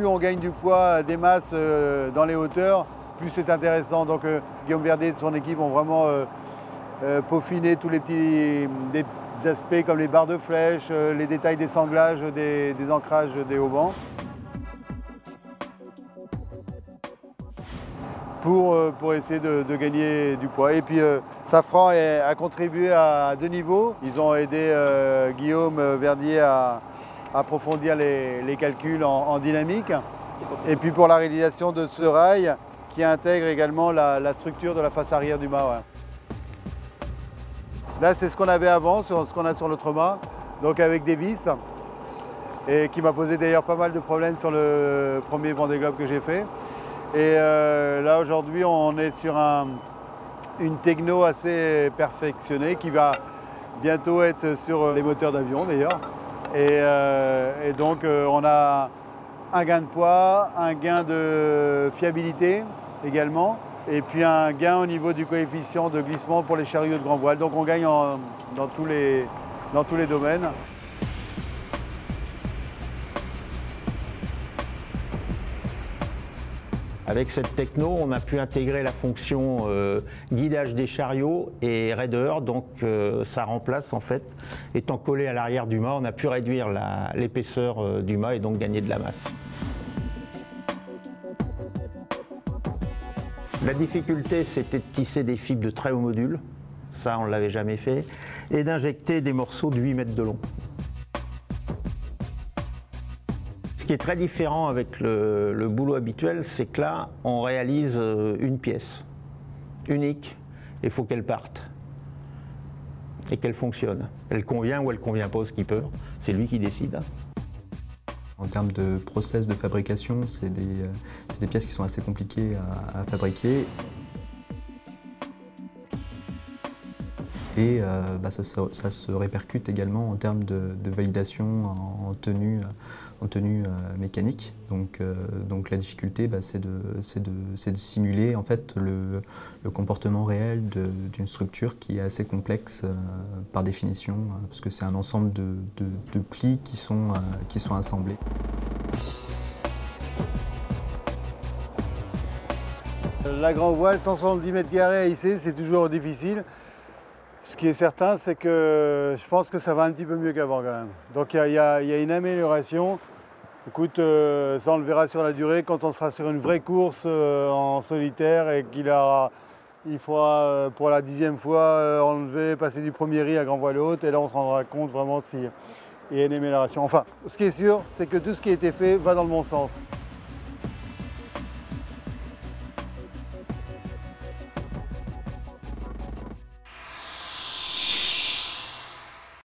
plus on gagne du poids, des masses dans les hauteurs, plus c'est intéressant. Donc Guillaume Verdier et son équipe ont vraiment peaufiné tous les petits aspects comme les barres de flèche, les détails des sanglages, des ancrages des haubans. Pour essayer de gagner du poids. Et puis Safran a contribué à 2 niveaux. Ils ont aidé Guillaume Verdier à approfondir les calculs en dynamique. Et puis pour la réalisation de ce rail qui intègre également la structure de la face arrière du mât. Ouais. Là c'est ce qu'on avait avant, ce qu'on a sur l'autre mât, donc avec des vis, et qui m'a posé d'ailleurs pas mal de problèmes sur le premier Vendée Globe que j'ai fait. Et là aujourd'hui on est sur une techno assez perfectionnée qui va bientôt être sur les moteurs d'avion d'ailleurs. Et donc on a un gain de poids, un gain de fiabilité également, et puis un gain au niveau du coefficient de glissement pour les chariots de grand voile. Donc on gagne dans tous les domaines. Avec cette techno, on a pu intégrer la fonction guidage des chariots et raider, donc ça remplace en fait, étant collé à l'arrière du mât, on a pu réduire l'épaisseur du mât et donc gagner de la masse. La difficulté, c'était de tisser des fibres de très haut module, ça on ne l'avait jamais fait, et d'injecter des morceaux de 8 mètres de long. Ce qui est très différent avec le boulot habituel, c'est que là, on réalise une pièce unique et il faut qu'elle parte et qu'elle fonctionne. Elle convient ou elle ne convient pas au skipper, c'est lui qui décide. En termes de process de fabrication, c'est des pièces qui sont assez compliquées à fabriquer. Et ça se répercute également en termes de validation en tenue mécanique. Donc la difficulté, c'est de simuler en fait le comportement réel d'une structure qui est assez complexe par définition, parce que c'est un ensemble de plis qui sont assemblés. La grand voile, 170 mètres carrés à hisser, c'est toujours difficile. Ce qui est certain, c'est que je pense que ça va un petit peu mieux qu'avant quand même. Donc il y a une amélioration. Écoute, ça on le verra sur la durée quand on sera sur une vraie course en solitaire et il faudra pour la 10e fois enlever, passer du premier riz à grand voile haute, et là on se rendra compte vraiment s'il y a une amélioration. Enfin, ce qui est sûr, c'est que tout ce qui a été fait va dans le bon sens.